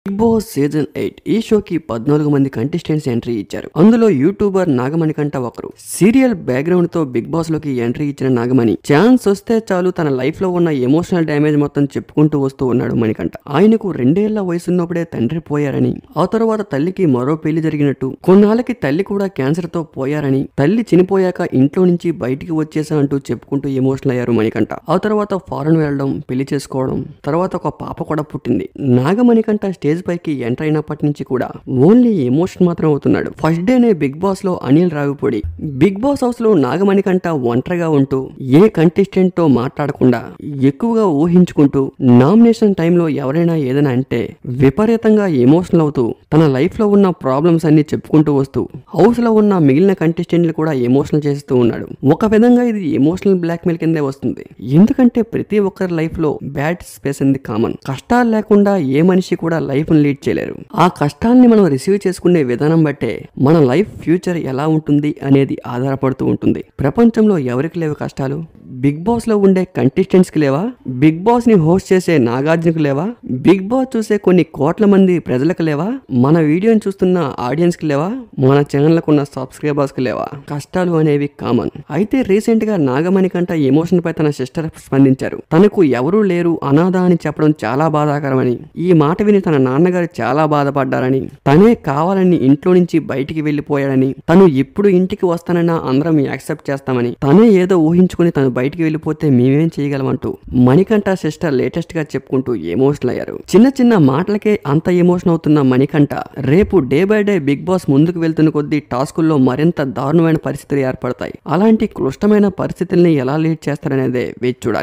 Big boss season 8 ఈ షోకి 14 మంది కంటెస్టెంట్స్ ఎంట్రీ ఇచ్చారు. అందులో యూట్యూబర్ నాగమణి కంట ఒకరు. సీరియల్ బ్యాక్గ్రౌండ్ తో బిగ్ బాస్ లోకి ఎంట్రీ ఇచ్చిన నాగమణి ఛాన్స్ వస్తే చాలు తన లైఫ్ లో ఉన్న ఎమోషనల్ డ్యామేజ్ మొత్తం చెప్పుకుంటూ వస్తూ ఉన్నాడు మణికంఠ. ఆయనకు 2 ఏళ్ల వయసున్నప్పుడే తండ్రి పోయారని, ఆ తర్వాత తల్లికి మరో పెళ్లి జరిగినట్టు, కొన్నాళ్ళకి తల్లి కూడా క్యాన్సర్ తో పోయారని, తల్లి చనిపోయాక ఇంట్లో నుంచి బయటికి వచ్చేసా అంటూ చెప్పుకుంటూ ఎమోషనల్ అయ్యారు మణికంఠ. ఆ తర్వాత ఫారెన్ వెళ్ళడం, పెళ్లి చేసుకోవడం, తర్వాత ఒక పాప కూడా పుట్టింది. నాగమణి కంట స్టేజ్ పైకి ఎంటర్ అయినప్పటి నుంచి కూడా ఓన్లీ ఎమోషన్ మాత్రం అవుతున్నాడు. ఫస్ట్ డేనే బిగ్ బాస్ లో Anil Ravipudi Bigg Boss house లో నాగమణి కంట ఒంటరిగా ఉంటూ ఏ కంటెస్టెంట్ తో మాట్లాడకుండా ఎక్కువగా ఊహించుకుంటూ నామినేషన్ టైంలో ఎవరైనా ఏదైనా అంటే విపరీతంగా ఎమోషనల్ అవుతూ తన లైఫ్ లో ఉన్న ప్రాబ్లమ్స్ అన్ని చెప్పుకుంటూ వస్తూ హౌస్ లో ఉన్న మిగిలిన కంటెస్టెంట్లు కూడా ఎమోషనల్ చేస్తూ ఉన్నాడు. ఒక విధంగా ఇది ఎమోషనల్ బ్లాక్ మెయిల్ కిందే వస్తుంది. ఎందుకంటే ప్రతి ఒక్కరి లైఫ్ లో బ్యాడ్ స్పేస్ అనేది కామన్. కష్టాలు లేకుండా ఏ మనిషి కూడా లైఫ్ లీడ్ చేయలేరు. ఆ కష్టాల్ని మనం రిసీవ్ చేసుకునే విధానం బట్టే మన లైఫ్ ఫ్యూచర్ ఎలా ఉంటుంది అనేది ఆధారపడుతూ ఉంటుంది. ప్రపంచంలో ఎవరికి లేవు కష్టాలు? బిగ్ బాస్ లో ఉండే కంటెస్టెంట్స్ కి లేవా? బిగ్ బాస్ ని హోస్ట్ చేసే నాగార్జునకు లేవా? బిగ్ బాస్ చూసే కొన్ని కోట్ల మంది ప్రజలకు లేవా? మన వీడియోని చూస్తున్న ఆడియన్స్ కి లేవా? మన ఛానల్ కున్న సబ్స్క్రైబర్స్ కి లేవా? కష్టాలు అనేవి కామన్. అయితే రీసెంట్ గా నాగమణి కంట ఎమోషన్ పై తన సిస్టర్ స్పందించారు. తనకు ఎవరూ లేరు, అనాథ అని చెప్పడం చాలా బాధాకరమని, ఈ మాట విని తన నాన్నగారు చాలా బాధపడ్డారని, తనే కావాలని ఇంట్లో నుంచి బయటికి వెళ్లిపోయాడని, తను ఎప్పుడు ఇంటికి వస్తానన్నా అందరం యాక్సెప్ట్ చేస్తామని, తనే ఏదో ఊహించుకుని తను బయటికి వెళ్లిపోతే మేమేం చేయగలమంటూ మణికంఠ సిస్టర్ లేటెస్ట్ గా చెప్పుకుంటూ ఎమోషనల్ అయ్యారు. చిన్న చిన్న మాటలకే అంత ఎమోషన్ అవుతున్న మణికంఠ రేపు day by day big boss ముందుకు వెళ్తున్న కొద్దీ టాస్కుల్లో మరింత దారుణమైన పరిస్థితులు ఏర్పడతాయి. అలాంటి క్లిష్టమైన పరిస్థితుల్ని ఎలా లీడ్ చేస్తారనేదే వేచి చూడాలి.